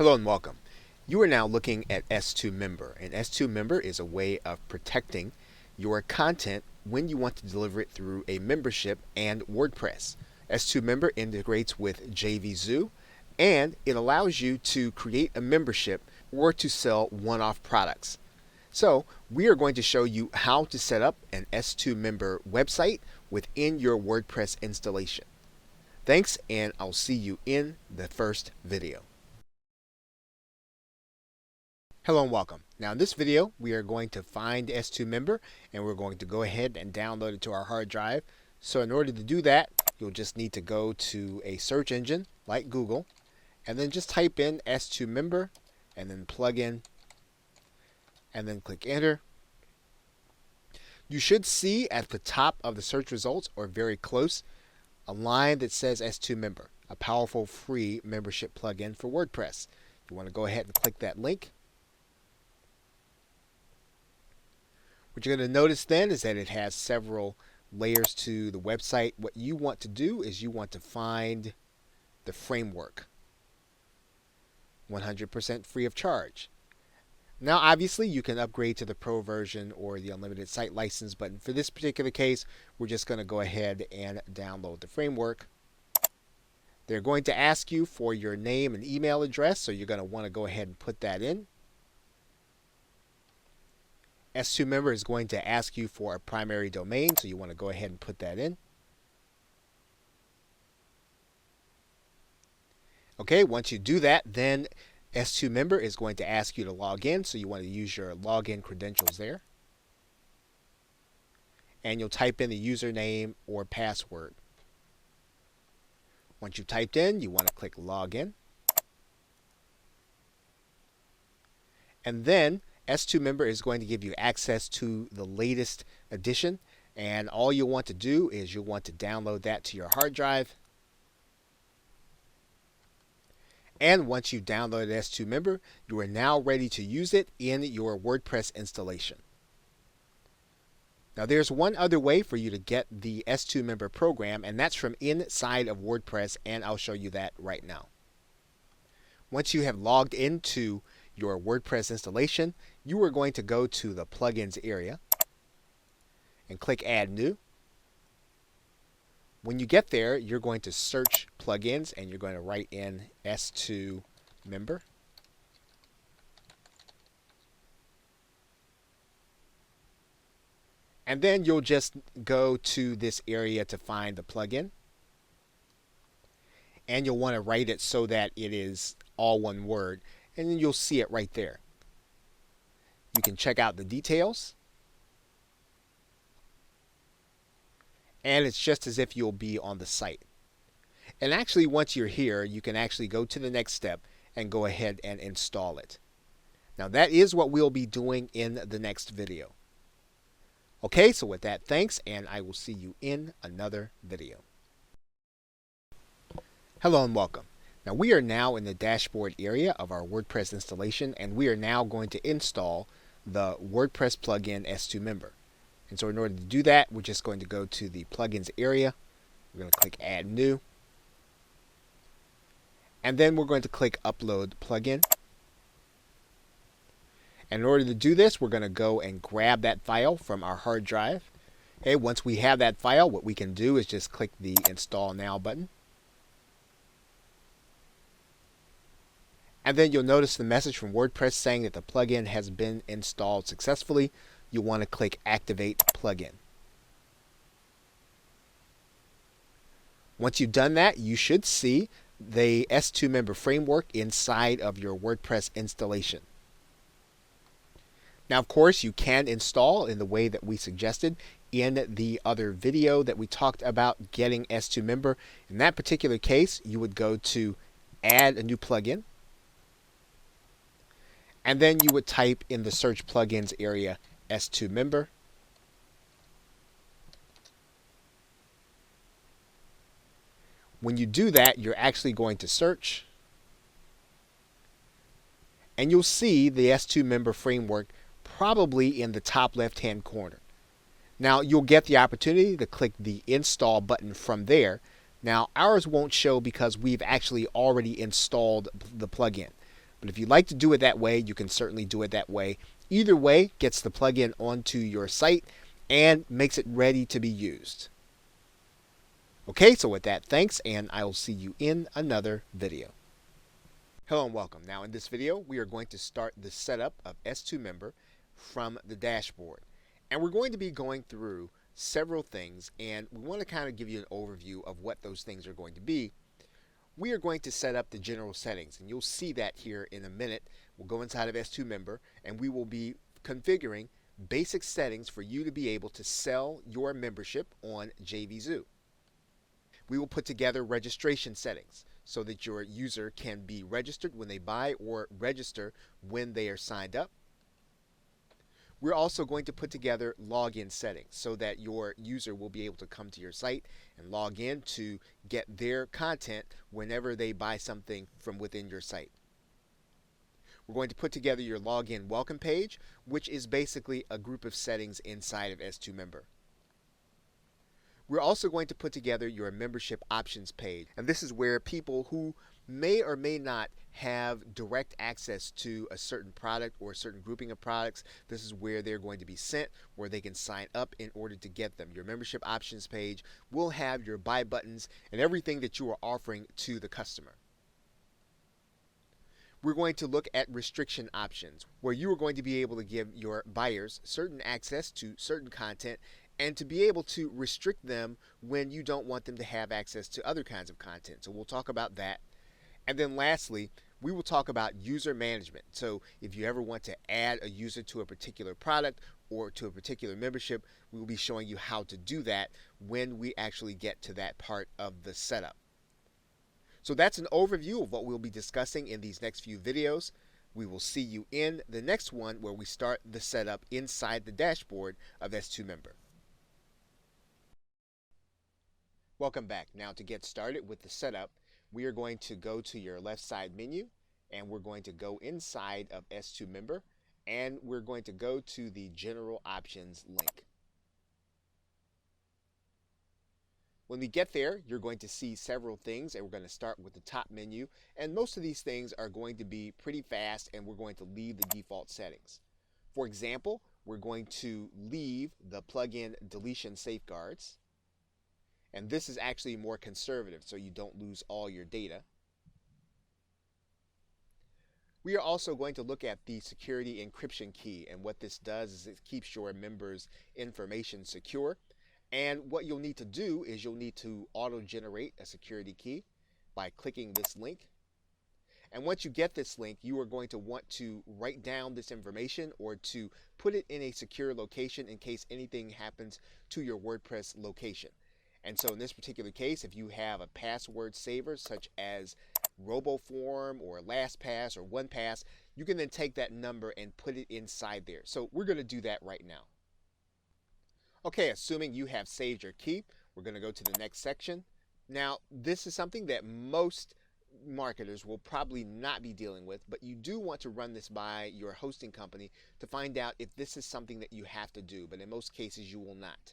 Hello and welcome. You are now looking at S2 Member, and S2 Member is a way of protecting your content when you want to deliver it through a membership and WordPress. S2 Member integrates with JVZoo, and it allows you to create a membership or to sell one-off products. So we are going to show you how to set up an S2 Member website within your WordPress installation. Thanks, and I'll see you in the first video. Hello and welcome. Now in this video we are going to find S2 Member and we're going to go ahead and download it to our hard drive. So in order to do that, you'll just need to go to a search engine like Google and then just type in S2 Member and then plug in and then click enter. You should see at the top of the search results or very close a line that says S2 Member, a powerful free membership plugin for WordPress. You want to go ahead and click that link. What you're going to notice then is that it has several layers to the website. What you want to do is you want to find the framework, 100% free of charge. Now obviously you can upgrade to the pro version or the unlimited site license, but for this particular case we're just going to go ahead and download the framework. They're going to ask you for your name and email address, so you're going to want to go ahead and put that in. S2 Member is going to ask you for a primary domain, so you want to go ahead and put that in. Okay, once you do that, then S2 Member is going to ask you to log in, so you want to use your login credentials there. And you'll type in the username or password. Once you've typed in, you want to click Login. And then S2 Member is going to give you access to the latest edition, and all you want to do is you'll want to download that to your hard drive. And once you've downloaded S2 Member, you are now ready to use it in your WordPress installation. Now there's one other way for you to get the S2 Member program, and that's from inside of WordPress, and I'll show you that right now. Once you have logged into your WordPress installation, you are going to go to the plugins area and click add new. When you get there, you're going to search plugins and you're going to write in S2 Member. And then you'll just go to this area to find the plugin. And you'll want to write it so that it is all one word. And then you'll see it right there. You can check out the details. And it's just as if you'll be on the site. And actually, once you're here, you can actually go to the next step and go ahead and install it. Now that is what we'll be doing in the next video. Okay, so with that, thanks, and I will see you in another video. Hello and welcome. Now we are now in the dashboard area of our WordPress installation, and we are now going to install the WordPress plugin S2 Member. And so in order to do that, we're just going to go to the plugins area. We're going to click add new. And then we're going to click upload plugin. And in order to do this, we're going to go and grab that file from our hard drive. Okay, once we have that file, what we can do is just click the install now button. And then you'll notice the message from WordPress saying that the plugin has been installed successfully. You'll want to click Activate Plugin. Once you've done that, you should see the S2 Member framework inside of your WordPress installation. Now, of course, you can install in the way that we suggested in the other video that we talked about getting S2 Member. In that particular case, you would go to Add a new plugin. And then you would type in the search plugins area S2 Member. When you do that, you're actually going to search. And you'll see the S2 Member framework probably in the top left-hand corner. Now, you'll get the opportunity to click the install button from there. Now, ours won't show because we've actually already installed the plugin. But if you like to do it that way, you can certainly do it that way. Either way gets the plugin onto your site and makes it ready to be used. Okay, so with that, thanks, and I will see you in another video. Hello and welcome. Now in this video, we are going to start the setup of S2 Member from the dashboard. And we're going to be going through several things, and we want to kind of give you an overview of what those things are going to be. We are going to set up the general settings, and you'll see that here in a minute. We'll go inside of S2 Member, and we will be configuring basic settings for you to be able to sell your membership on JVZoo. We will put together registration settings so that your user can be registered when they buy or register when they are signed up. We're also going to put together login settings so that your user will be able to come to your site and log in to get their content whenever they buy something from within your site. We're going to put together your login welcome page, which is basically a group of settings inside of S2 Member. We're also going to put together your membership options page, and this is where people who may or may not have direct access to a certain product or a certain grouping of products, this is where they're going to be sent, where they can sign up in order to get them. Your membership options page will have your buy buttons and everything that you are offering to the customer. We're going to look at restriction options, where you are going to be able to give your buyers certain access to certain content and to be able to restrict them when you don't want them to have access to other kinds of content. So we'll talk about that. And then lastly, we will talk about user management. So if you ever want to add a user to a particular product or to a particular membership, we will be showing you how to do that when we actually get to that part of the setup. So that's an overview of what we'll be discussing in these next few videos. We will see you in the next one where we start the setup inside the dashboard of S2 Member. Welcome back. Now to get started with the setup, we are going to go to your left side menu, and we're going to go inside of S2 Member, and we're going to go to the General Options link. When we get there, you're going to see several things, and we're going to start with the top menu, and most of these things are going to be pretty fast, and we're going to leave the default settings. For example, we're going to leave the plugin deletion safeguards. And this is actually more conservative, so you don't lose all your data. We are also going to look at the security encryption key, and what this does is it keeps your members' information secure. And what you'll need to do is you'll need to auto-generate a security key by clicking this link. And once you get this link, you are going to want to write down this information or to put it in a secure location in case anything happens to your WordPress location. And so in this particular case, if you have a password saver such as RoboForm or LastPass or OnePass, you can then take that number and put it inside there. So we're going to do that right now. Okay, assuming you have saved your key, we're going to go to the next section. Now, this is something that most marketers will probably not be dealing with, but you do want to run this by your hosting company to find out if this is something that you have to do, but in most cases you will not.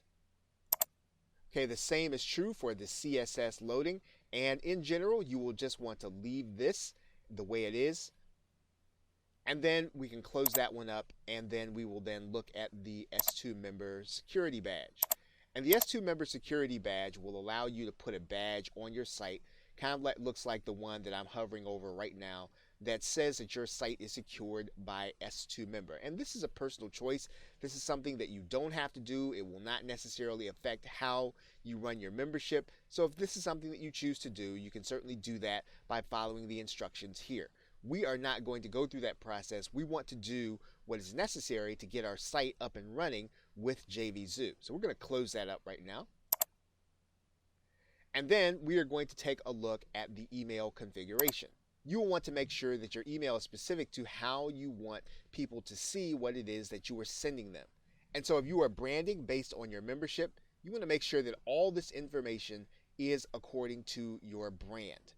Okay, the same is true for the CSS loading, and in general, you will just want to leave this the way it is. And then we can close that one up, and then we will then look at the S2 Member Security Badge. And the S2 Member Security Badge will allow you to put a badge on your site, kind of like, looks like the one that I'm hovering over right now, that says that your site is secured by S2 Member. And this is a personal choice. This is something that you don't have to do. It will not necessarily affect how you run your membership. So if this is something that you choose to do, you can certainly do that by following the instructions here. We are not going to go through that process. We want to do what is necessary to get our site up and running with JVZoo. So we're going to close that up right now. And then we are going to take a look at the email configuration. You will want to make sure that your email is specific to how you want people to see what it is that you are sending them. And so if you are branding based on your membership, you want to make sure that all this information is according to your brand.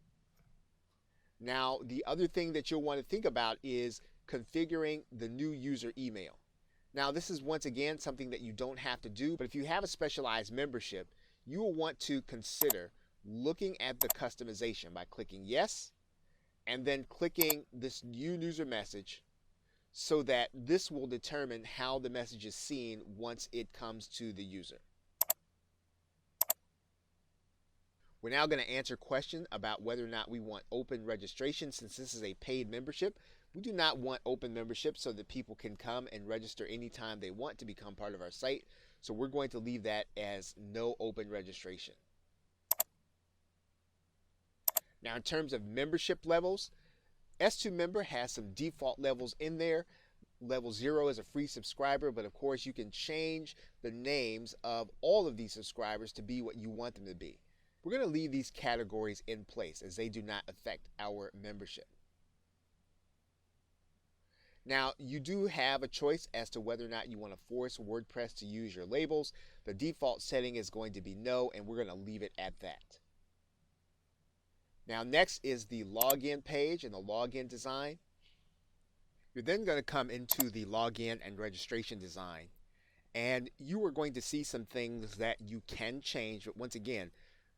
Now, the other thing that you'll want to think about is configuring the new user email. Now, this is once again something that you don't have to do, but if you have a specialized membership, you will want to consider looking at the customization by clicking yes, and then clicking this new user message so that this will determine how the message is seen once it comes to the user. We're now going to answer questions about whether or not we want open registration. Since this is a paid membership, we do not want open membership so that people can come and register anytime they want to become part of our site. So we're going to leave that as no open registration. Now, in terms of membership levels, S2 Member has some default levels in there. Level 0 is a free subscriber, but of course you can change the names of all of these subscribers to be what you want them to be. We're going to leave these categories in place as they do not affect our membership. Now, you do have a choice as to whether or not you want to force WordPress to use your labels. The default setting is going to be no, and we're going to leave it at that. Now, next is the login page and the login design. You're then going to come into the login and registration design, and you are going to see some things that you can change. But once again,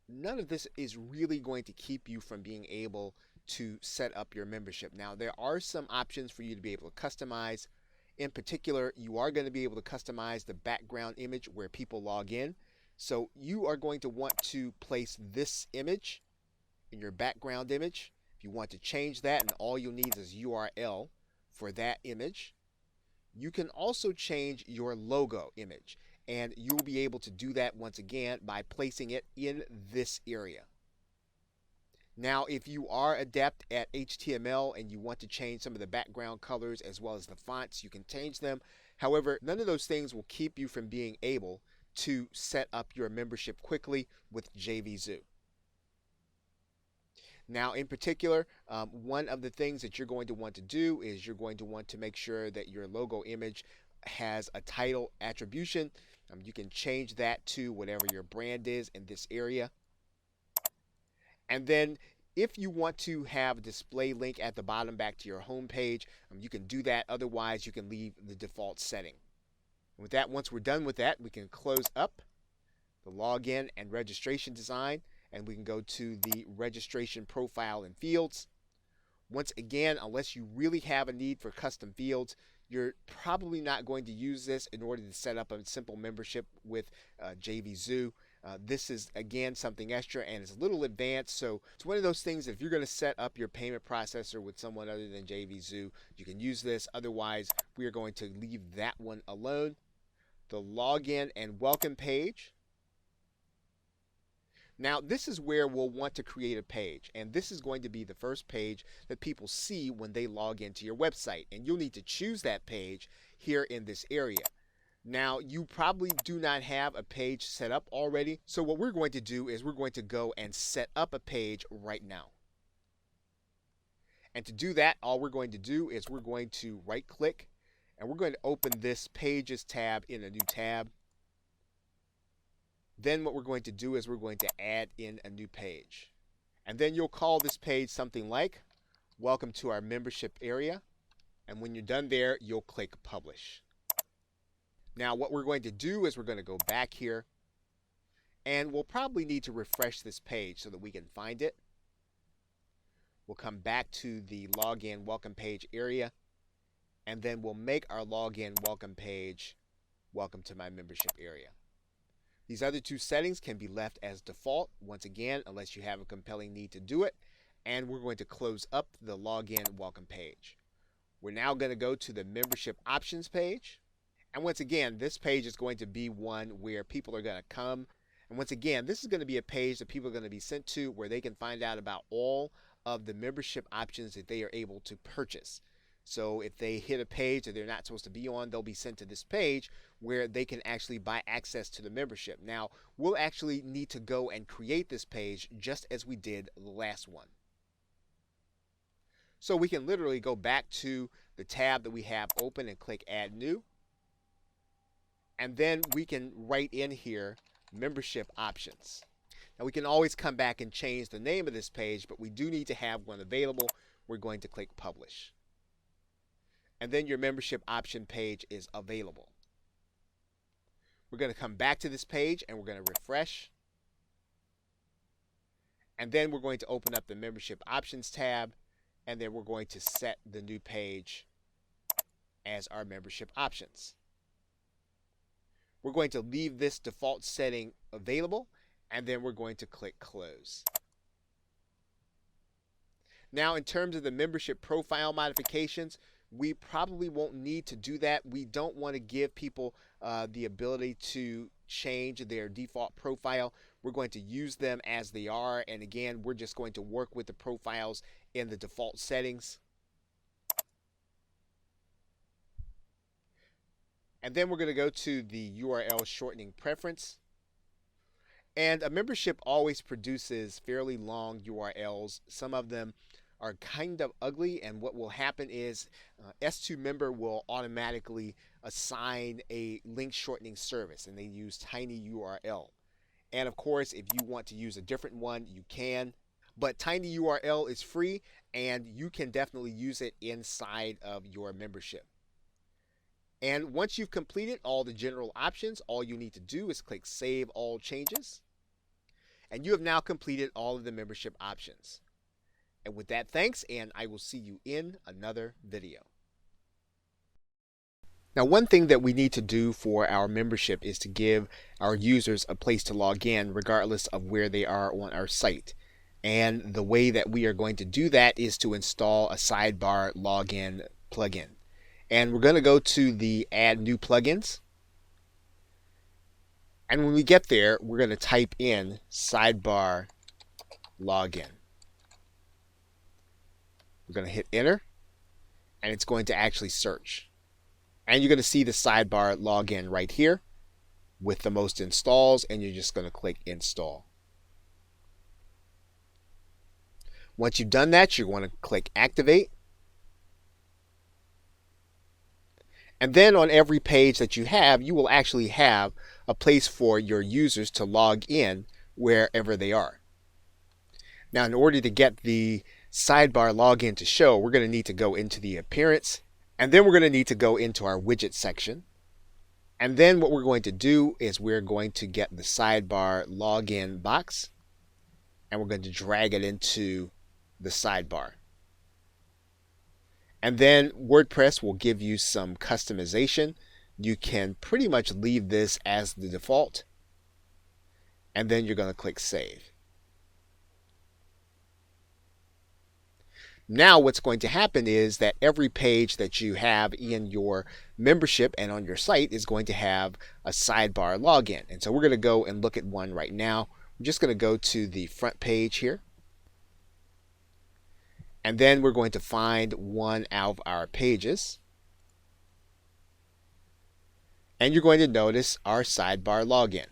none of this is really going to keep you from being able to set up your membership. Now, there are some options for you to be able to customize. In particular, you are going to be able to customize the background image where people log in. So you are going to want to place this image in your background image. If you want to change that, and all you'll need is URL for that image. You can also change your logo image, and you'll be able to do that once again by placing it in this area. Now, if you are adept at HTML and you want to change some of the background colors as well as the fonts, you can change them. However, none of those things will keep you from being able to set up your membership quickly with JVZoo. Now, in particular, one of the things that you're going to want to do is you're going to want to make sure that your logo image has a title attribution. You can change that to whatever your brand is in this area. And then if you want to have a display link at the bottom back to your home page, you can do that. Otherwise, you can leave the default setting. And with that, once we're done with that, we can close up the login and registration design, and we can go to the registration profile and fields. Once again, unless you really have a need for custom fields, you're probably not going to use this in order to set up a simple membership with JVZoo. This is, again, something extra, and it's a little advanced, so it's one of those things. If you're going to set up your payment processor with someone other than JVZoo, you can use this. Otherwise, we are going to leave that one alone. The login and welcome page. Now, this is where we'll want to create a page, and this is going to be the first page that people see when they log into your website, and you'll need to choose that page here in this area. Now, you probably do not have a page set up already, so what we're going to do is we're going to go and set up a page right now. And to do that, all we're going to do is we're going to right-click, and we're going to open this Pages tab in a new tab. Then what we're going to do is we're going to add in a new page. And then you'll call this page something like, Welcome to our membership area. And when you're done there, you'll click Publish. Now what we're going to do is we're going to go back here, and we'll probably need to refresh this page so that we can find it. We'll come back to the Login Welcome Page area, and then we'll make our Login Welcome Page Welcome to my membership area. These other two settings can be left as default, once again, unless you have a compelling need to do it. And we're going to close up the login welcome page. We're now going to go to the membership options page. And once again, this page is going to be one where people are going to come. And once again, this is going to be a page that people are going to be sent to where they can find out about all of the membership options that they are able to purchase. So if they hit a page that they're not supposed to be on, they'll be sent to this page where they can actually buy access to the membership. Now, we'll actually need to go and create this page just as we did the last one. So we can literally go back to the tab that we have open and click Add New. And then we can write in here membership options. Now we can always come back and change the name of this page, but we do need to have one available. We're going to click Publish. And then your membership option page is available. We're going to come back to this page and we're going to refresh. And then we're going to open up the membership options tab. and then we're going to set the new page as our membership options. We're going to leave this default setting available, and then we're going to click close. Now, in terms of the membership profile modifications, we probably won't need to do that. We don't want to give people the ability to change their default profile. We're going to use them as they are. And again, we're just going to work with the profiles in the default settings. And then we're going to go to the URL shortening preference. And a membership always produces fairly long URLs. Some of them are kind of ugly, and what will happen is S2 member will automatically assign a link shortening service, and they use tinyURL. And of course, if you want to use a different one, you can. But tinyURL is free, and you can definitely use it inside of your membership. And once you've completed all the general options, all you need to do is click Save All Changes. And you have now completed all of the membership options. And with that, thanks, and I will see you in another video. Now, one thing that we need to do for our membership is to give our users a place to log in regardless of where they are on our site. And the way that we are going to do that is to install a sidebar login plugin. And we're going to go to the Add New Plugins. And when we get there, we're going to type in sidebar login. We're going to hit enter, and it's going to actually search. And you're going to see the sidebar login right here with the most installs, and you're just going to click install. Once you've done that, you're going to click activate. And then on every page that you have, you will actually have a place for your users to log in wherever they are. Now, in order to get the sidebar login to show, we're going to need to go into the appearance, and then we're going to need to go into our widget section. And then what we're going to do is we're going to get the sidebar login box, and we're going to drag it into the sidebar. And then WordPress will give you some customization. You can pretty much leave this as the default, and then you're going to click save. Now what's going to happen is that every page that you have in your membership and on your site is going to have a sidebar login. And so we're going to go and look at one right now. We're just going to go to the front page here. And then we're going to find one out of our pages. And you're going to notice our sidebar login.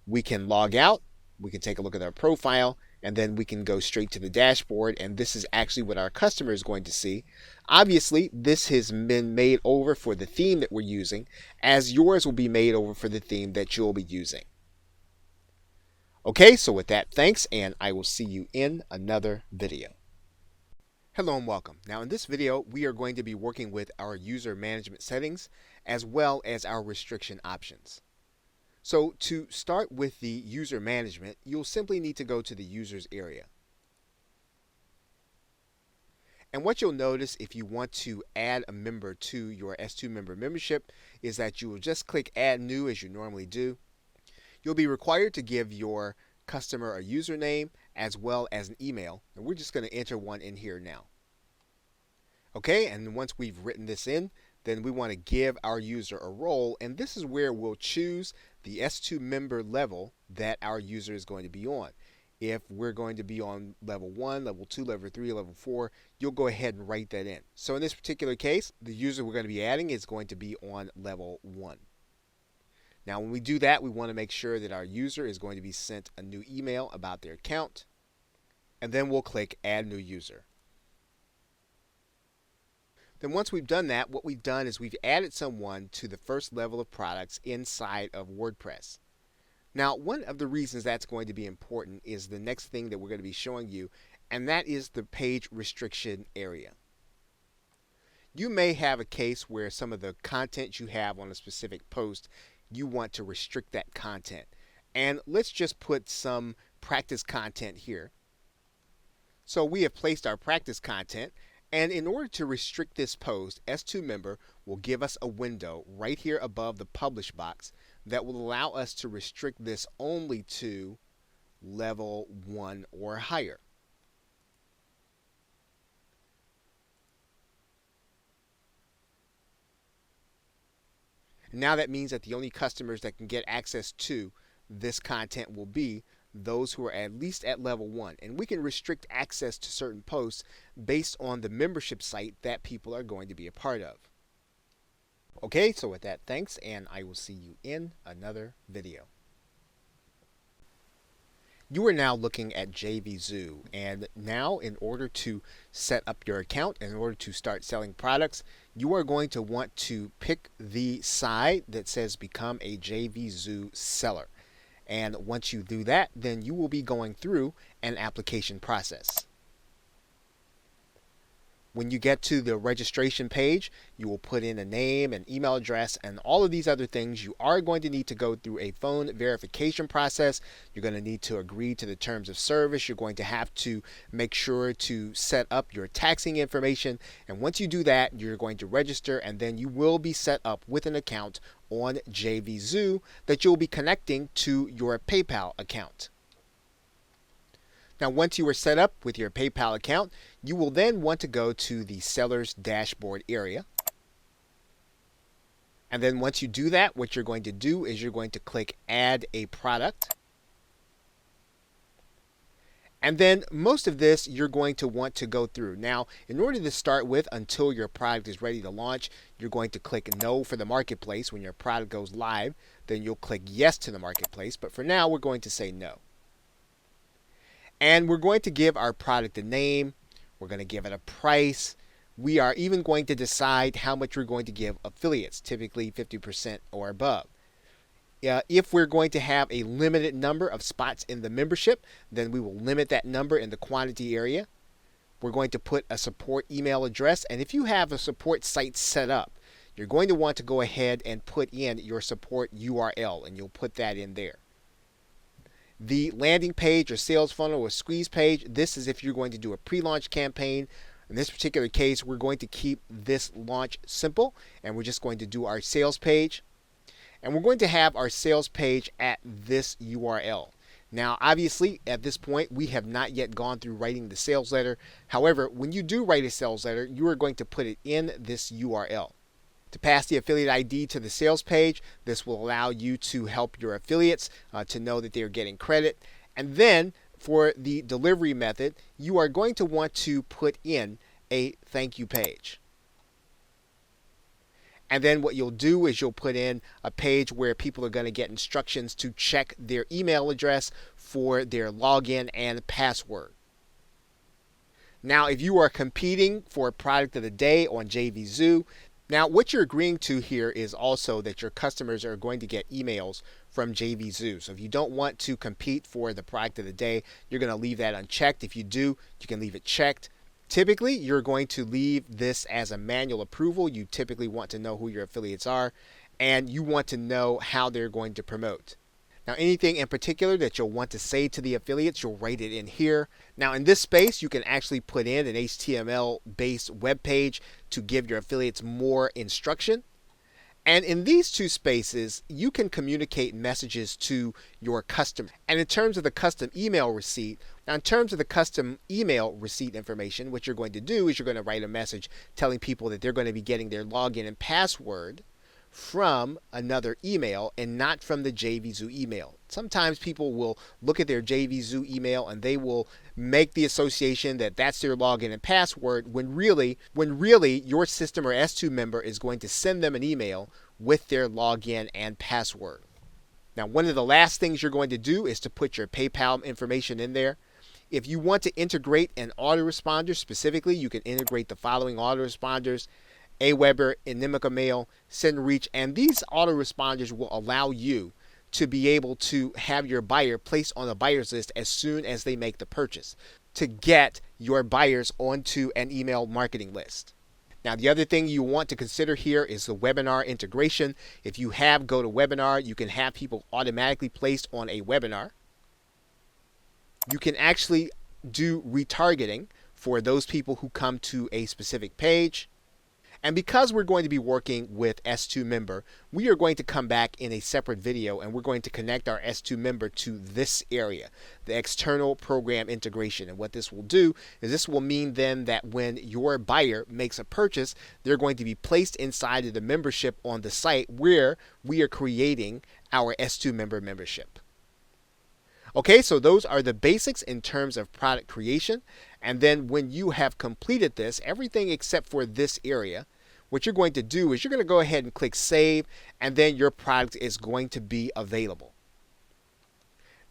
We can log out, we can take a look at our profile, and then we can go straight to the dashboard, and this is actually what our customer is going to see. Obviously, this has been made over for the theme that we're using, as yours will be made over for the theme that you'll be using. Okay, so with that, thanks, and I will see you in another video. Hello and welcome. Now in this video, we are going to be working with our user management settings as well as our restriction options. So to start with the user management, you'll simply need to go to the users area. And what you'll notice if you want to add a member to your S2 member membership is that you will just click add new as you normally do. You'll be required to give your customer a username as well as an email, and we're just going to enter one in here now. Okay, and once we've written this in, then we want to give our user a role, and this is where we'll choose the S2 member level that our user is going to be on. If we're going to be on level 1, level 2, level 3, level 4, you'll go ahead and write that in. So in this particular case, the user we're going to be adding is going to be on level 1. Now when we do that, we want to make sure that our user is going to be sent a new email about their account, and then we'll click add new user. Then once we've done that, what we've done is we've added someone to the first level of products inside of WordPress. Now, one of the reasons that's going to be important is the next thing that we're going to be showing you, and that is the page restriction area. You may have a case where some of the content you have on a specific post, you want to restrict that content. And let's just put some practice content here. So we have placed our practice content, and in order to restrict this post, S2 member will give us a window right here above the publish box that will allow us to restrict this only to level 1 or higher. Now that means that the only customers that can get access to this content will be those who are at least at level 1. And we can restrict access to certain posts based on the membership site that people are going to be a part of. Okay, so with that, thanks, and I will see you in another video. You are now looking at JVZoo, and now in order to set up your account, in order to start selling products, you are going to want to pick the side that says become a JVZoo seller. And once you do that, then you will be going through an application process. When you get to the registration page, you will put in a name, an email address, and all of these other things. You are going to need to go through a phone verification process. You're going to need to agree to the terms of service. You're going to have to make sure to set up your taxing information. And once you do that, you're going to register, and then you will be set up with an account on JVZoo that you'll be connecting to your PayPal account. Now, once you are set up with your PayPal account, you will then want to go to the seller's dashboard area. And then once you do that, what you're going to do is you're going to click Add a Product. And then most of this you're going to want to go through. Now, in order to start with, until your product is ready to launch, you're going to click No for the marketplace. When your product goes live, then you'll click Yes to the marketplace. But for now, we're going to say No. And we're going to give our product a name. We're going to give it a price. We are even going to decide how much we're going to give affiliates, typically 50% or above. If we're going to have a limited number of spots in the membership, then we will limit that number in the quantity area. We're going to put a support email address. And if you have a support site set up, you're going to want to go ahead and put in your support URL, and you'll put that in there. The landing page or sales funnel or squeeze page, this is if you're going to do a pre-launch campaign. In this particular case, we're going to keep this launch simple, and we're just going to do our sales page. And we're going to have our sales page at this URL. Now, obviously, at this point, we have not yet gone through writing the sales letter. However, when you do write a sales letter, you are going to put it in this URL. To pass the affiliate ID to the sales page, this will allow you to help your affiliates to know that they're getting credit. And then for the delivery method, you are going to want to put in a thank you page. And then what you'll do is you'll put in a page where people are going to get instructions to check their email address for their login and password. Now, if you are competing for a product of the day on JVZoo, now, what you're agreeing to here is also that your customers are going to get emails from JVZoo. So if you don't want to compete for the product of the day, you're going to leave that unchecked. If you do, you can leave it checked. Typically, you're going to leave this as a manual approval. You typically want to know who your affiliates are, and you want to know how they're going to promote. Now, anything in particular that you'll want to say to the affiliates, you'll write it in here. Now, in this space, you can actually put in an HTML-based web page to give your affiliates more instruction. And in these two spaces, you can communicate messages to your customer. And in terms of the custom email receipt, now in terms of the custom email receipt information, what you're going to do is you're going to write a message telling people that they're going to be getting their login and password from another email and not from the JVZoo email. Sometimes people will look at their JVZoo email and they will make the association that that's their login and password when really your system or S2 member is going to send them an email with their login and password. Now, one of the last things you're going to do is to put your PayPal information in there. If you want to integrate an autoresponder specifically, you can integrate the following autoresponders: Aweber, Inimica Mail, SendReach, and these autoresponders will allow you to be able to have your buyer placed on a buyer's list as soon as they make the purchase to get your buyers onto an email marketing list. Now, the other thing you want to consider here is the webinar integration. If you have GoToWebinar, you can have people automatically placed on a webinar. You can actually do retargeting for those people who come to a specific page. And because we're going to be working with S2 member, we are going to come back in a separate video and we're going to connect our S2 member to this area, the external program integration. And what this will do is this will mean then that when your buyer makes a purchase, they're going to be placed inside of the membership on the site where we are creating our S2 member membership. Okay, so those are the basics in terms of product creation. And then when you have completed this, everything except for this area, what you're going to do is you're going to go ahead and click save, and then your product is going to be available.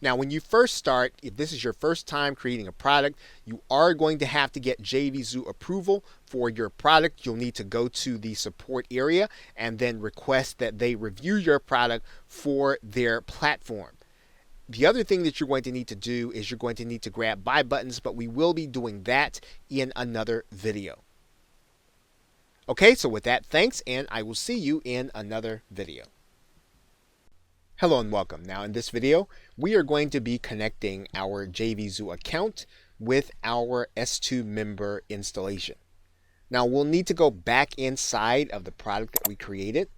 Now, when you first start, if this is your first time creating a product, you are going to have to get JVZoo approval for your product. You'll need to go to the support area and then request that they review your product for their platform. The other thing that you're going to need to do is you're going to need to grab buy buttons, but we will be doing that in another video. Okay, so with that, thanks, and I will see you in another video. Hello and welcome. Now in this video, we are going to be connecting our JVZoo account with our S2 member installation. Now we'll need to go back inside of the product that we created.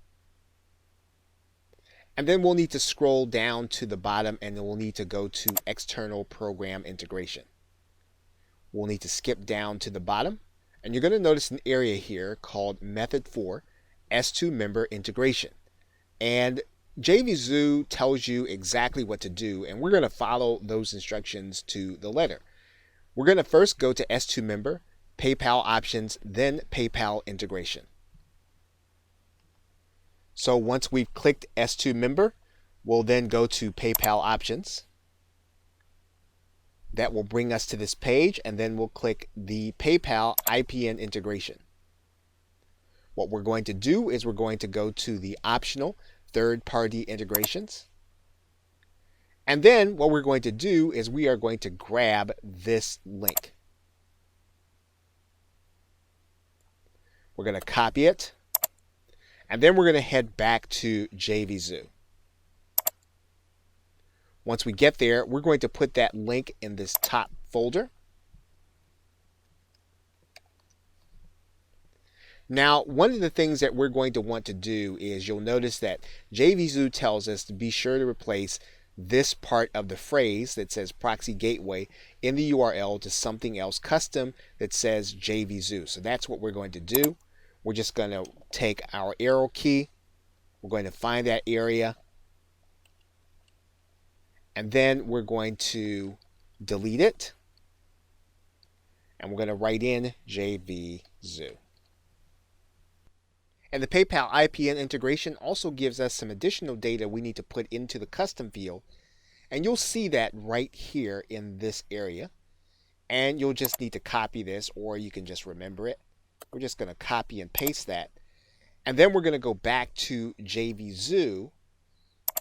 And then we'll need to scroll down to the bottom and then we'll need to go to external program integration. We'll need to skip down to the bottom and you're going to notice an area here called method for S2 member integration. And JVZoo tells you exactly what to do and we're going to follow those instructions to the letter. We're going to first go to S2 member, PayPal options, then PayPal integration. So once we've clicked S2 member, we'll then go to PayPal options. That will bring us to this page and then we'll click the PayPal IPN integration. What we're going to do is we're going to go to the optional third-party integrations. And then what we're going to do is we are going to grab this link. We're going to copy it. And then we're going to head back to JVZoo. Once we get there, we're going to put that link in this top folder. Now, one of the things that we're going to want to do is you'll notice that JVZoo tells us to be sure to replace this part of the phrase that says proxy gateway in the URL to something else custom that says JVZoo. So that's what we're going to do. We're just going to take our arrow key. We're going to find that area. And then we're going to delete it. And we're going to write in JVZoo. And the PayPal IPN integration also gives us some additional data we need to put into the custom field. And you'll see that right here in this area. And you'll just need to copy this, or you can just remember it. We're just going to copy and paste that. And then we're going to go back to JVZoo.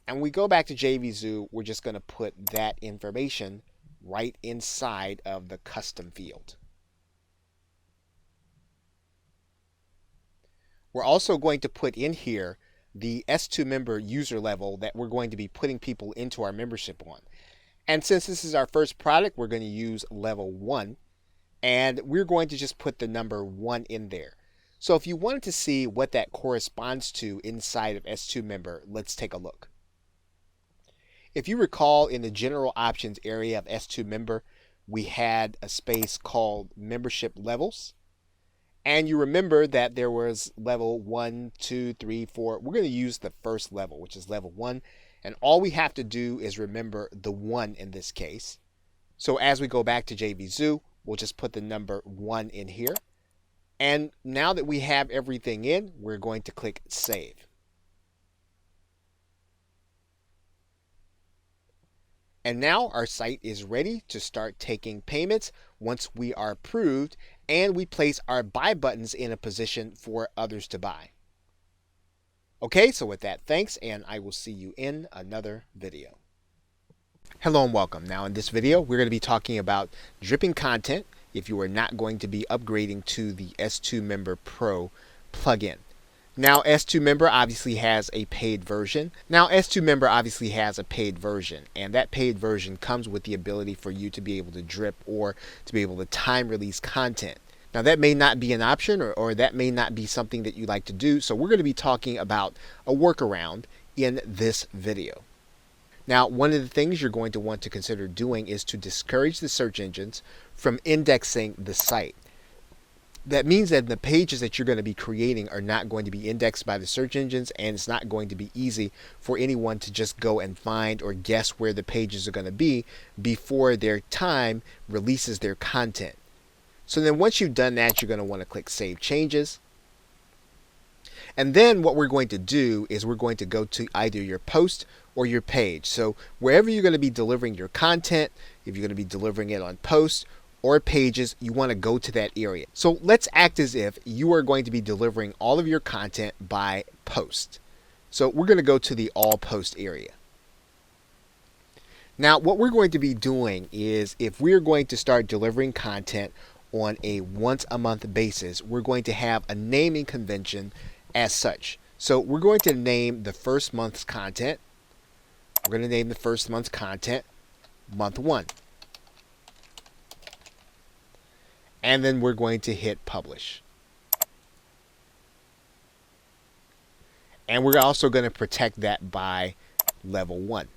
And when we go back to JVZoo, we're just going to put that information right inside of the custom field. We're also going to put in here the S2 member user level that we're going to be putting people into our membership on. And since this is our first product, we're going to use level 1. And we're going to just put the number 1 in there. So if you wanted to see what that corresponds to inside of S2 member, let's take a look. If you recall, in the general options area of S2 member, we had a space called membership levels. And you remember that there was level 1, 2, 3, 4. We're going to use the first level, which is level 1. And all we have to do is remember the 1 in this case. So as we go back to JVZoo, we'll just put the number 1 in here. And now that we have everything in, we're going to click Save. And now our site is ready to start taking payments once we are approved and we place our buy buttons in a position for others to buy. Okay, so with that, thanks, and I will see you in another video. Hello and welcome. Now in this video, we're going to be talking about dripping content if you are not going to be upgrading to the S2 Member Pro plugin. Now S2 Member obviously has a paid version. And that paid version comes with the ability for you to be able to drip or to be able to time release content. Now that may not be an option or that may not be something that you like to do, so we're going to be talking about a workaround in this video. Now, one of the things you're going to want to consider doing is to discourage the search engines from indexing the site. That means that the pages that you're going to be creating are not going to be indexed by the search engines, and it's not going to be easy for anyone to just go and find or guess where the pages are going to be before their time releases their content. So then once you've done that, you're going to want to click Save Changes. And then what we're going to do is we're going to go to either your post or your page. So wherever you're going to be delivering your content, if you're going to be delivering it on posts or pages, you want to go to that area. So let's act as if you are going to be delivering all of your content by post. So we're going to go to the All Post area. Now what we're going to be doing is, if we're going to start delivering content on a once a month basis, we're going to have a naming convention as such. So we're going to name the first month's content. We're going to name the first month's content month 1. And then we're going to hit publish. And we're also going to protect that by level 1.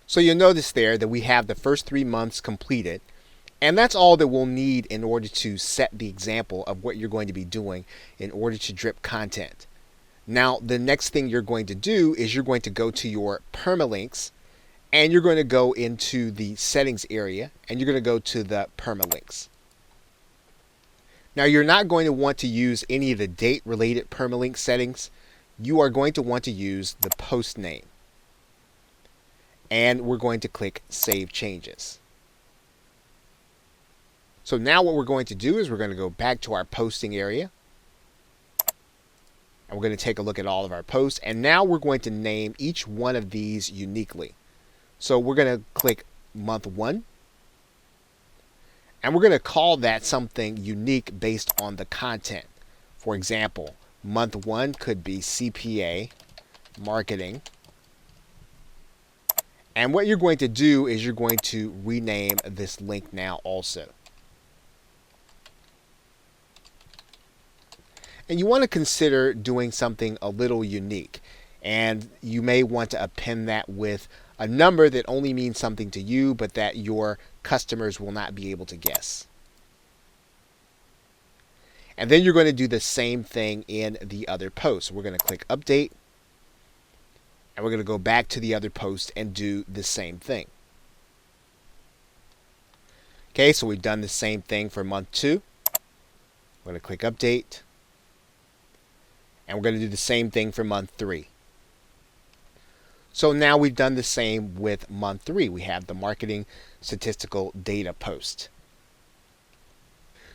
So you'll notice there that we have the first 3 months completed. And that's all that we'll need in order to set the example of what you're going to be doing in order to drip content. Now, the next thing you're going to do is you're going to go to your permalinks, and you're going to go into the settings area, and you're going to go to the permalinks. Now, you're not going to want to use any of the date-related permalink settings. You are going to want to use the post name. And we're going to click Save Changes. So now what we're going to do is we're going to go back to our posting area. And we're going to take a look at all of our posts. And now we're going to name each one of these uniquely. So we're going to click month 1. And we're going to call that something unique based on the content. For example, month 1 could be CPA marketing. And what you're going to do is you're going to rename this link now also. And you want to consider doing something a little unique. And you may want to append that with a number that only means something to you, but that your customers will not be able to guess. And then you're going to do the same thing in the other post. We're going to click Update. And we're going to go back to the other post and do the same thing. Okay, so we've done the same thing for month 2. We're going to click Update. And we're going to do the same thing for month 3. So now we've done the same with month 3. We have the marketing statistical data post.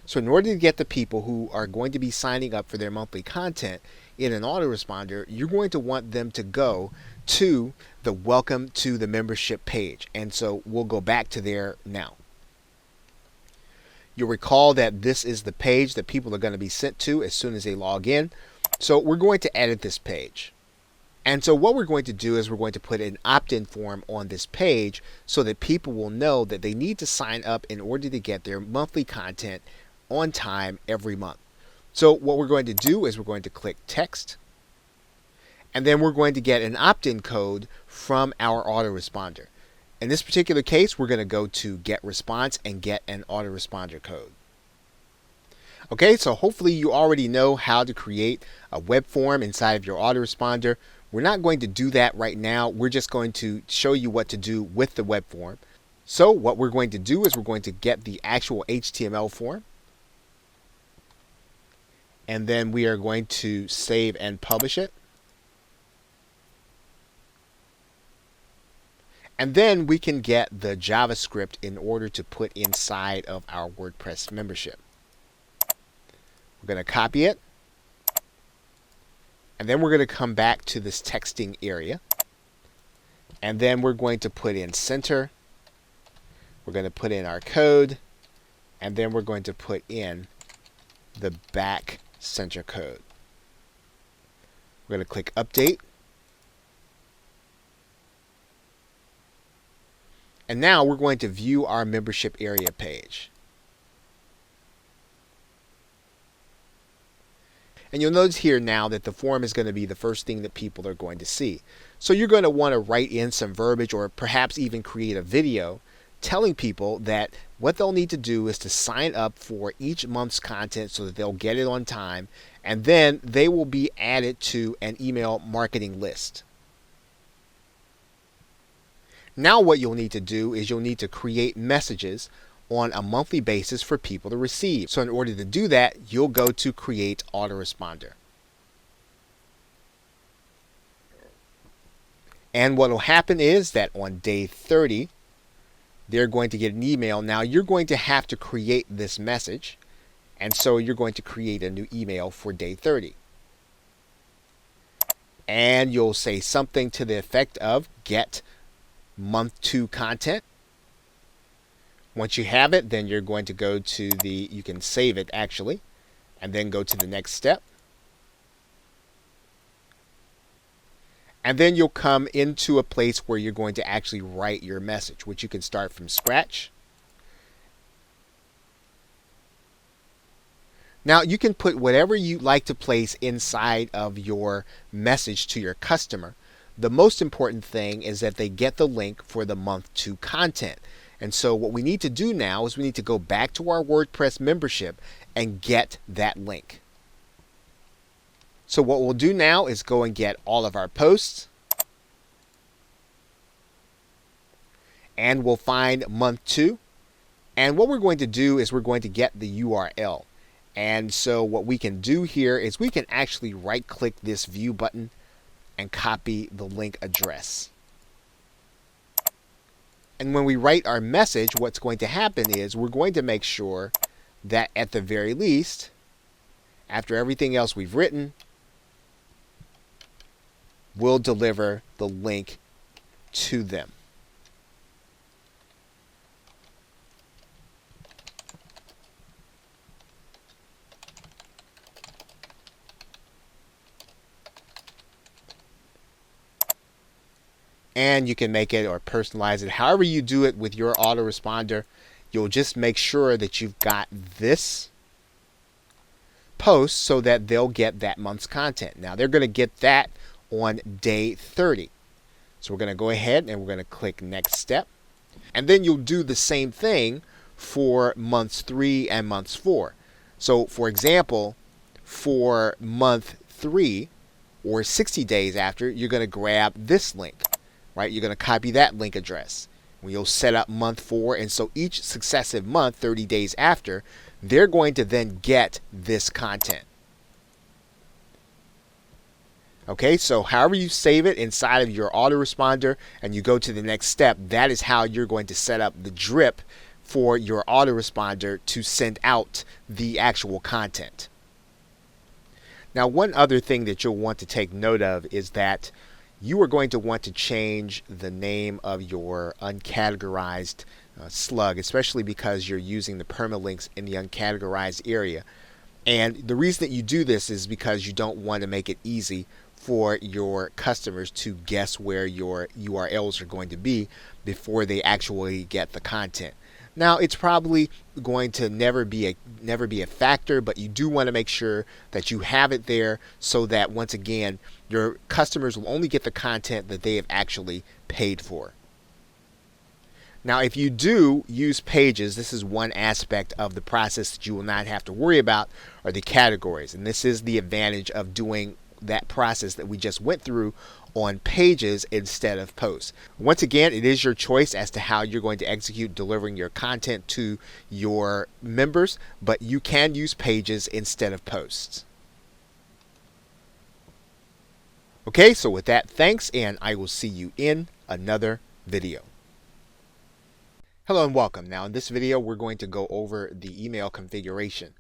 So in order to get the people who are going to be signing up for their monthly content in an autoresponder, you're going to want them to go to the Welcome to the Membership page. And so we'll go back to there now. You'll recall that this is the page that people are going to be sent to as soon as they log in. So we're going to edit this page. And so what we're going to do is we're going to put an opt-in form on this page so that people will know that they need to sign up in order to get their monthly content on time every month. So what we're going to do is we're going to click Text, and then we're going to get an opt-in code from our autoresponder. In this particular case, we're going to go to Get Response and get an autoresponder code. Okay, so hopefully you already know how to create a web form inside of your autoresponder. We're not going to do that right now. We're just going to show you what to do with the web form. So what we're going to do is we're going to get the actual HTML form. And then we are going to save and publish it. And then we can get the JavaScript in order to put inside of our WordPress membership. We're going to copy it. And then we're going to come back to this texting area. And then we're going to put in center. We're going to put in our code. And then we're going to put in the back center code. We're going to click Update. And now we're going to view our membership area page. And you'll notice here now that the form is going to be the first thing that people are going to see. So you're going to want to write in some verbiage or perhaps even create a video telling people that what they'll need to do is to sign up for each month's content so that they'll get it on time, and then they will be added to an email marketing list. Now what you'll need to do is you'll need to create messages on a monthly basis for people to receive. So in order to do that, you'll go to Create Autoresponder. And what will happen is that on day 30, they're going to get an email. Now you're going to have to create this message, and so you're going to create a new email for day 30. And you'll say something to the effect of get month 2 content. Once you have it, then you're going to go to you can save it actually, and then go to the next step. And then you'll come into a place where you're going to actually write your message, which you can start from scratch. Now you can put whatever you like to place inside of your message to your customer. The most important thing is that they get the link for the month 2 content. And so what we need to do now is we need to go back to our WordPress membership and get that link. So what we'll do now is go and get all of our posts. And we'll find month 2. And what we're going to do is we're going to get the URL. And so what we can do here is we can actually right-click this view button and copy the link address. And when we write our message, what's going to happen is we're going to make sure that at the very least, after everything else we've written, we'll deliver the link to them. And you can make it or personalize it. However you do it with your autoresponder, you'll just make sure that you've got this post so that they'll get that month's content. Now they're going to get that on day 30. So we're going to go ahead and we're going to click Next Step. And then you'll do the same thing for months 3 and months 4. So for example, for month 3 or 60 days after, you're going to grab this link. Right? You're going to copy that link address. You'll set up month 4, and so each successive month, 30 days after, they're going to then get this content. Okay, so however you save it inside of your autoresponder and you go to the next step, that is how you're going to set up the drip for your autoresponder to send out the actual content. Now, one other thing that you'll want to take note of is that you are going to want to change the name of your uncategorized slug, especially because you're using the permalinks in the uncategorized area. And the reason that you do this is because you don't want to make it easy for your customers to guess where your URLs are going to be before they actually get the content. Now, it's probably going to never be a factor, but you do want to make sure that you have it there so that, once again, your customers will only get the content that they have actually paid for. Now, if you do use pages, this is one aspect of the process that you will not have to worry about, are the categories. And this is the advantage of doing that process that we just went through on pages instead of posts. Once again, it is your choice as to how you're going to execute delivering your content to your members, but you can use pages instead of posts. Okay, so with that, thanks, and I will see you in another video. Hello and welcome. Now in this video, we're going to go over the email configuration.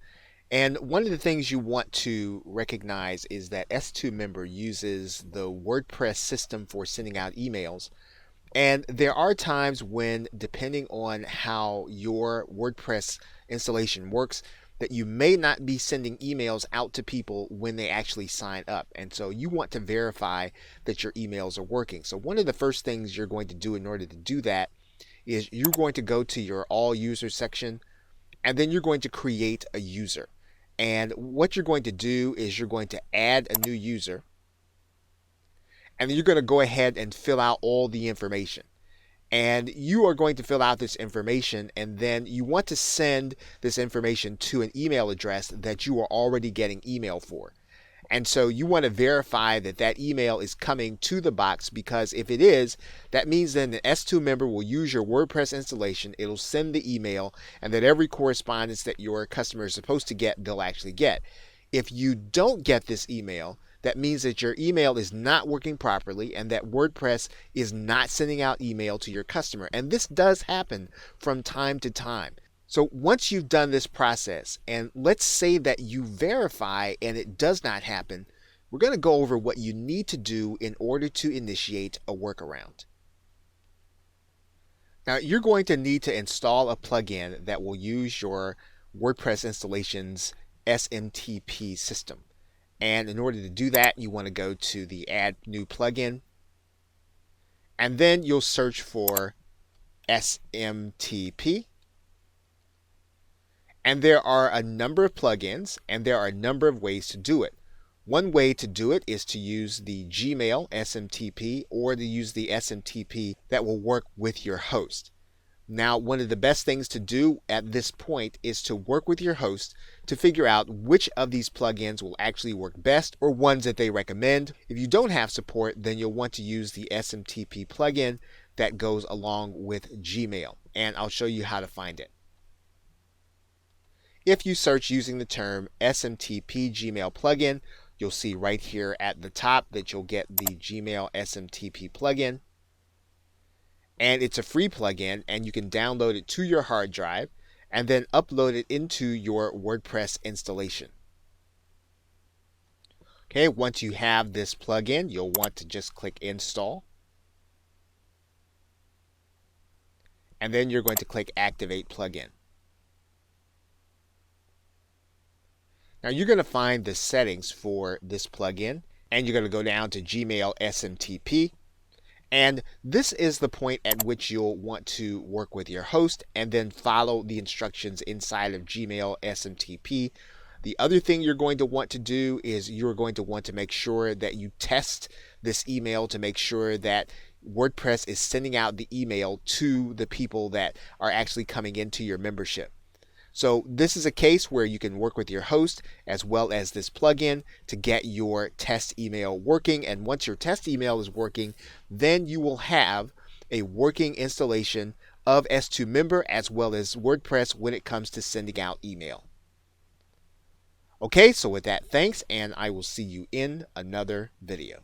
And one of the things you want to recognize is that S2 Member uses the WordPress system for sending out emails. And there are times when, depending on how your WordPress installation works, that you may not be sending emails out to people when they actually sign up. And so you want to verify that your emails are working. So one of the first things you're going to do in order to do that is you're going to go to your all users section, and then you're going to create a user. And what you're going to do is you're going to add a new user, and then you're going to go ahead and fill out all the information. And you are going to fill out this information, and then you want to send this information to an email address that you are already getting email for. And so you want to verify that that email is coming to the box, because if it is, that means then the S2 member will use your WordPress installation, it'll send the email, and that every correspondence that your customer is supposed to get, they'll actually get. If you don't get this email, that means that your email is not working properly and that WordPress is not sending out email to your customer. And this does happen from time to time. So once you've done this process, and let's say that you verify and it does not happen, we're going to go over what you need to do in order to initiate a workaround. Now, you're going to need to install a plugin that will use your WordPress installation's SMTP system. And in order to do that, you want to go to the Add New Plugin, and then you'll search for SMTP. And there are a number of plugins, and there are a number of ways to do it. One way to do it is to use the Gmail SMTP, or to use the SMTP that will work with your host. Now, one of the best things to do at this point is to work with your host to figure out which of these plugins will actually work best, or ones that they recommend. If you don't have support, then you'll want to use the SMTP plugin that goes along with Gmail, and I'll show you how to find it. If you search using the term SMTP Gmail plugin, you'll see right here at the top that you'll get the Gmail SMTP plugin. And it's a free plugin, and you can download it to your hard drive and then upload it into your WordPress installation. Okay, once you have this plugin, you'll want to just click Install. And then you're going to click Activate Plugin. Now you're going to find the settings for this plugin, and you're going to go down to Gmail SMTP. And this is the point at which you'll want to work with your host and then follow the instructions inside of Gmail SMTP. The other thing you're going to want to do is you're going to want to make sure that you test this email to make sure that WordPress is sending out the email to the people that are actually coming into your membership. So this is a case where you can work with your host as well as this plugin to get your test email working. And once your test email is working, then you will have a working installation of S2 Member as well as WordPress when it comes to sending out email. Okay, so with that, thanks, and I will see you in another video.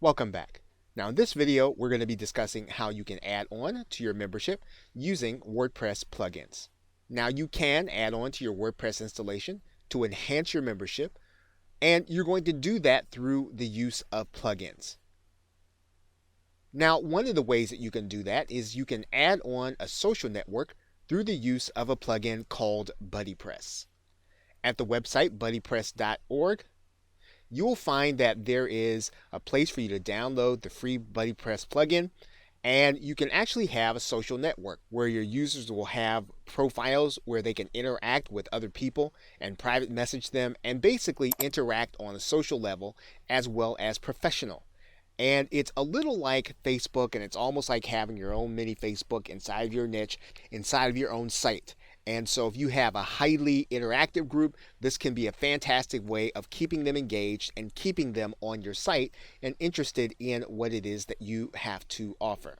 Welcome back. Now in this video, we're going to be discussing how you can add on to your membership using WordPress plugins. Now you can add on to your WordPress installation to enhance your membership, and you're going to do that through the use of plugins. Now, one of the ways that you can do that is you can add on a social network through the use of a plugin called BuddyPress. At the website buddypress.org, you will find that there is a place for you to download the free BuddyPress plugin, and you can actually have a social network where your users will have profiles where they can interact with other people and private message them and basically interact on a social level as well as professional. And it's a little like Facebook, and it's almost like having your own mini Facebook inside of your niche, inside of your own site. And so if you have a highly interactive group, this can be a fantastic way of keeping them engaged and keeping them on your site and interested in what it is that you have to offer.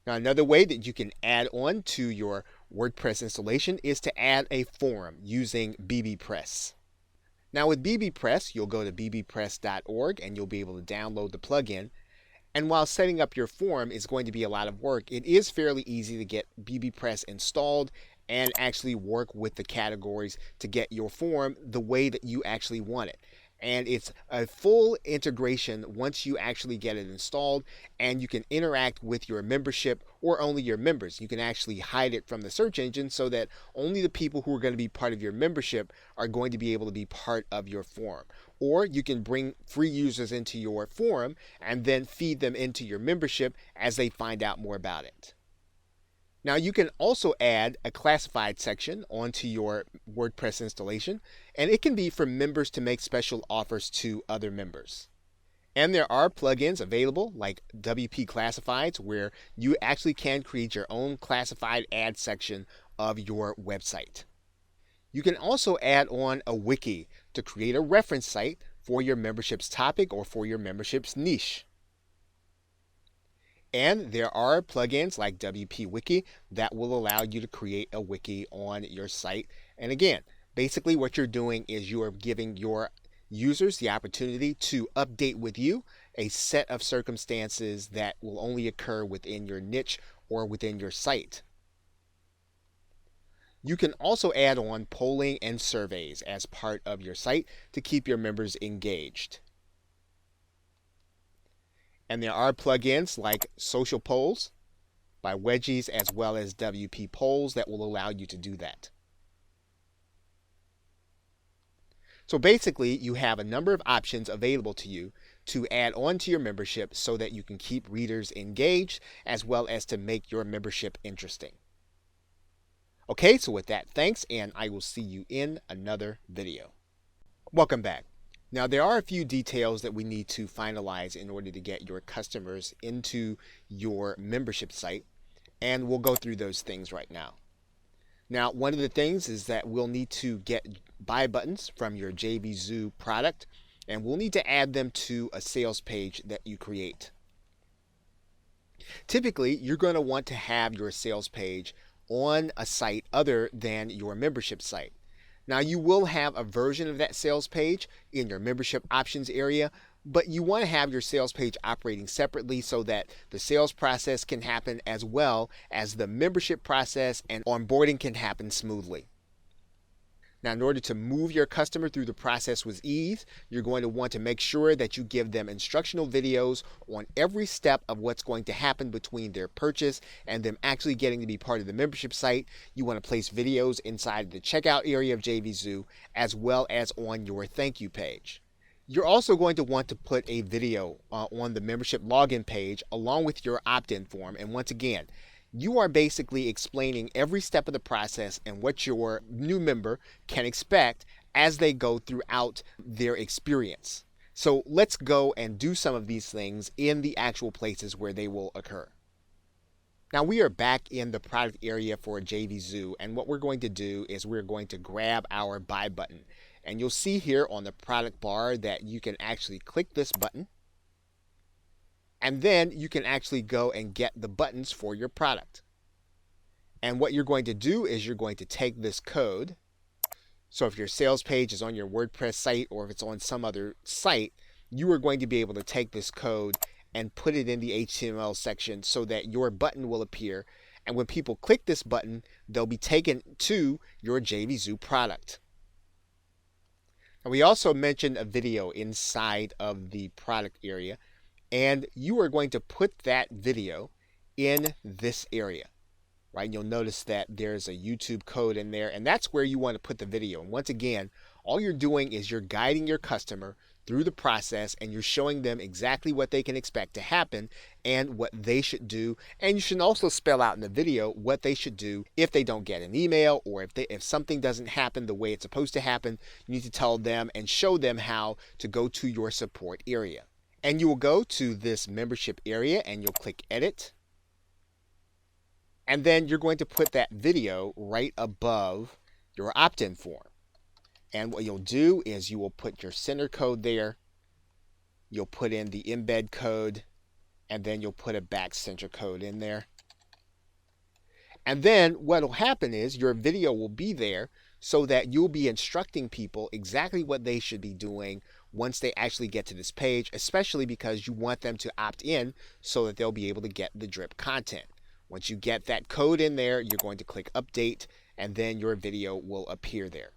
Now, another way that you can add on to your WordPress installation is to add a forum using bbPress. Now with bbPress, you'll go to bbpress.org and you'll be able to download the plugin. And while setting up your forum is going to be a lot of work, it is fairly easy to get bbPress installed and actually work with the categories to get your forum the way that you actually want it. And it's a full integration once you actually get it installed, and you can interact with your membership or only your members. You can actually hide it from the search engine so that only the people who are going to be part of your membership are going to be able to be part of your forum. Or you can bring free users into your forum and then feed them into your membership as they find out more about it. Now you can also add a classified section onto your WordPress installation, and it can be for members to make special offers to other members. And there are plugins available like WP Classifieds where you actually can create your own classified ad section of your website. You can also add on a wiki to create a reference site for your membership's topic or for your membership's niche. And there are plugins like WP Wiki that will allow you to create a wiki on your site. And again, basically what you're doing is you are giving your users the opportunity to update with you a set of circumstances that will only occur within your niche or within your site. You can also add on polling and surveys as part of your site to keep your members engaged. And there are plugins like Social Polls by Wedgies as well as WP Polls that will allow you to do that. So basically, you have a number of options available to you to add on to your membership so that you can keep readers engaged as well as to make your membership interesting. Okay, so with that, thanks, and I will see you in another video. Welcome back. Now, there are a few details that we need to finalize in order to get your customers into your membership site, and we'll go through those things right now. Now, one of the things is that we'll need to get buy buttons from your JVZoo product, and we'll need to add them to a sales page that you create. Typically, you're going to want to have your sales page on a site other than your membership site. Now, you will have a version of that sales page in your membership options area, but you want to have your sales page operating separately so that the sales process can happen as well as the membership process and onboarding can happen smoothly. Now, in order to move your customer through the process with ease, you're going to want to make sure that you give them instructional videos on every step of what's going to happen between their purchase and them actually getting to be part of the membership site. You want to place videos inside the checkout area of JVZoo as well as on your thank you page. You're also going to want to put a video on the membership login page along with your opt-in form. And once again, you are basically explaining every step of the process and what your new member can expect as they go throughout their experience. So let's go and do some of these things in the actual places where they will occur. Now we are back in the product area for JVZoo, and what we're going to do is we're going to grab our buy button. And you'll see here on the product bar that you can actually click this button. And then you can actually go and get the buttons for your product. And what you're going to do is you're going to take this code. So if your sales page is on your WordPress site or if it's on some other site, you are going to be able to take this code and put it in the HTML section so that your button will appear. And when people click this button, they'll be taken to your JVZoo product. And we also mentioned a video inside of the product area. And you are going to put that video in this area, right? You'll notice that there's a YouTube code in there, and that's where you want to put the video. And once again, all you're doing is you're guiding your customer through the process, and you're showing them exactly what they can expect to happen and what they should do. And you should also spell out in the video what they should do if they don't get an email or if something doesn't happen the way it's supposed to happen. You need to tell them and show them how to go to your support area. And you will go to this membership area and you'll click edit. And then you're going to put that video right above your opt-in form. And what you'll do is you will put your center code there. You'll put in the embed code, and then you'll put a back center code in there. And then what will happen is your video will be there so that you'll be instructing people exactly what they should be doing once they actually get to this page, especially because you want them to opt in so that they'll be able to get the drip content. Once you get that code in there, you're going to click update, and then your video will appear there.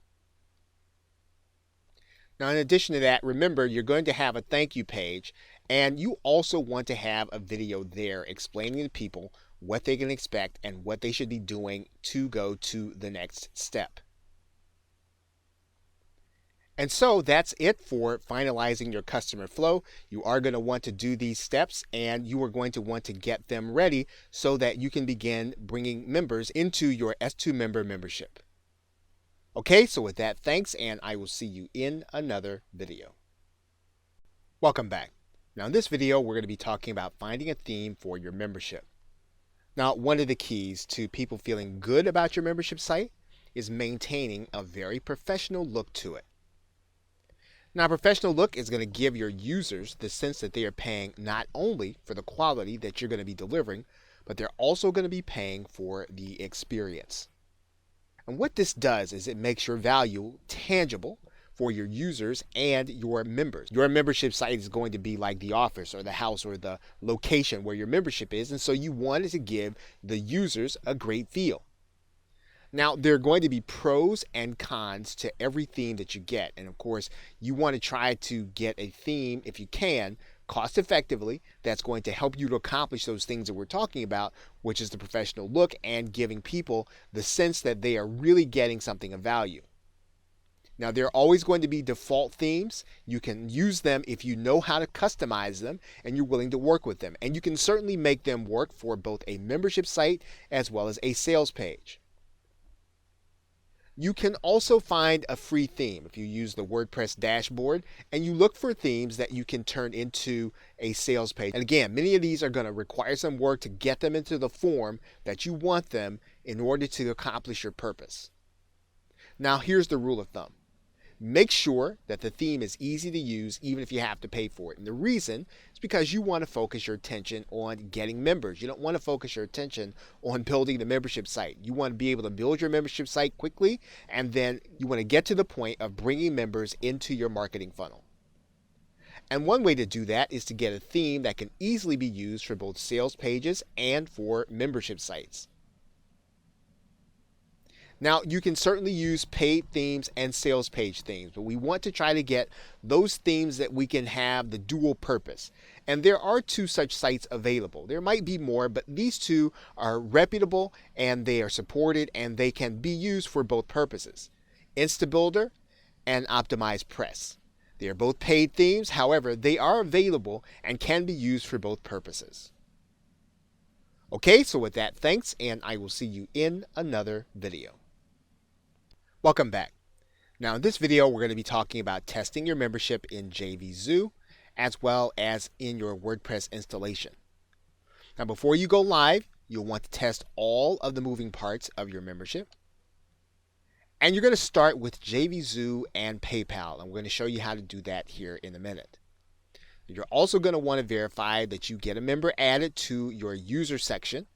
Now, in addition to that, remember you're going to have a thank you page, and you also want to have a video there explaining to people what they can expect and what they should be doing to go to the next step. And so that's it for finalizing your customer flow. You are going to want to do these steps, and you are going to want to get them ready so that you can begin bringing members into your S2 member membership. Okay, so with that, thanks, and I will see you in another video. Welcome back. Now in this video, we're going to be talking about finding a theme for your membership. Now, one of the keys to people feeling good about your membership site is maintaining a very professional look to it. Now, a professional look is going to give your users the sense that they are paying not only for the quality that you're going to be delivering, but they're also going to be paying for the experience. And what this does is it makes your value tangible for your users and your members. Your membership site is going to be like the office or the house or the location where your membership is, and so you wanted to give the users a great feel. Now, there are going to be pros and cons to every theme that you get. And of course, you want to try to get a theme, if you can, cost effectively, that's going to help you to accomplish those things that we're talking about, which is the professional look and giving people the sense that they are really getting something of value. Now, there are always going to be default themes. You can use them if you know how to customize them and you're willing to work with them. And you can certainly make them work for both a membership site as well as a sales page. You can also find a free theme if you use the WordPress dashboard and you look for themes that you can turn into a sales page. And again, many of these are going to require some work to get them into the form that you want them in order to accomplish your purpose. Now, here's the rule of thumb. Make sure that the theme is easy to use even if you have to pay for it. And the reason is because you want to focus your attention on getting members. You don't want to focus your attention on building the membership site. You want to be able to build your membership site quickly, and then you want to get to the point of bringing members into your marketing funnel. And one way to do that is to get a theme that can easily be used for both sales pages and for membership sites. Now, you can certainly use paid themes and sales page themes, but we want to try to get those themes that we can have the dual purpose. And there are two such sites available. There might be more, but these two are reputable and they are supported and they can be used for both purposes. InstaBuilder and OptimizePress. They are both paid themes, however, they are available and can be used for both purposes. Okay, so with that, thanks, and I will see you in another video. Welcome back. Now in this video, we're going to be talking about testing your membership in JVZoo as well as in your WordPress installation. Now before you go live, you'll want to test all of the moving parts of your membership. And you're going to start with JVZoo and PayPal, and we're going to show you how to do that here in a minute. You're also going to want to verify that you get a member added to your user section.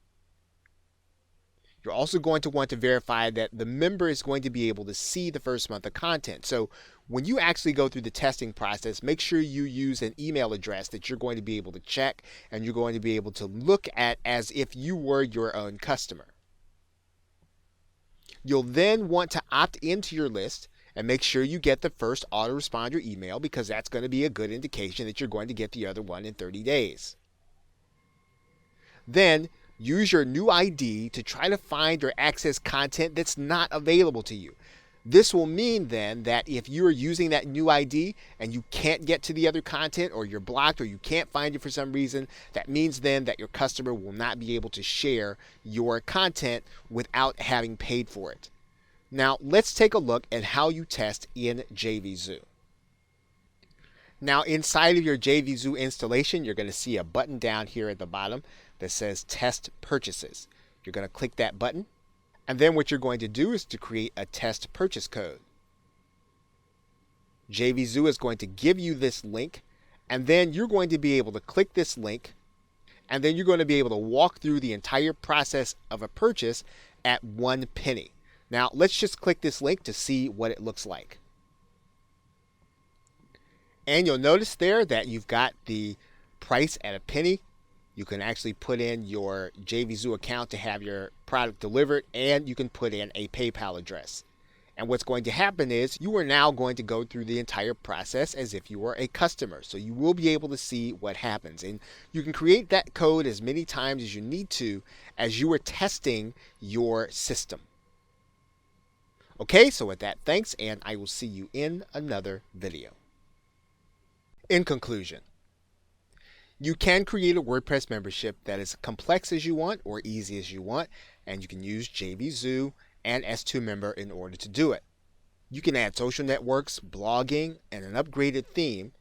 You're also going to want to verify that the member is going to be able to see the first month of content. So when you actually go through the testing process, make sure you use an email address that you're going to be able to check and you're going to be able to look at as if you were your own customer. You'll then want to opt into your list and make sure you get the first autoresponder email because that's going to be a good indication that you're going to get the other one in 30 days. Then use your new ID to try to find or access content that's not available to you. This will mean then that if you are using that new ID and you can't get to the other content or you're blocked or you can't find it for some reason, that means then that your customer will not be able to share your content without having paid for it. Now let's take a look at how you test in JVZoo. Now inside of your JVZoo installation, you're going to see a button down here at the bottom that says Test Purchases. You're going to click that button, and then what you're going to do is to create a test purchase code. JVZoo is going to give you this link, and then you're going to be able to click this link, and then you're going to be able to walk through the entire process of a purchase at 1 penny. Now let's just click this link to see what it looks like. And you'll notice there that you've got the price at a penny. You can actually put in your JVZoo account to have your product delivered, and you can put in a PayPal address. And what's going to happen is you are now going to go through the entire process as if you were a customer. So you will be able to see what happens. And you can create that code as many times as you need to as you are testing your system. Okay, so with that, thanks, and I will see you in another video. In conclusion, you can create a WordPress membership that is complex as you want or easy as you want, and you can use JVZoo and S2 Member in order to do it. You can add social networks, blogging, and an upgraded theme,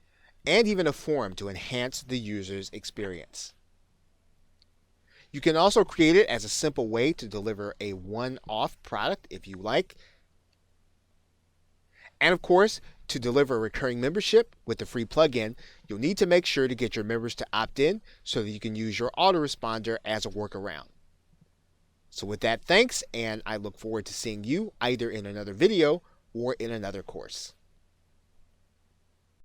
and even a forum to enhance the user's experience. You can also create it as a simple way to deliver a one-off product if you like. And of course, to deliver a recurring membership with the free plugin, you'll need to make sure to get your members to opt in so that you can use your autoresponder as a workaround. So with that, thanks, and I look forward to seeing you either in another video or in another course.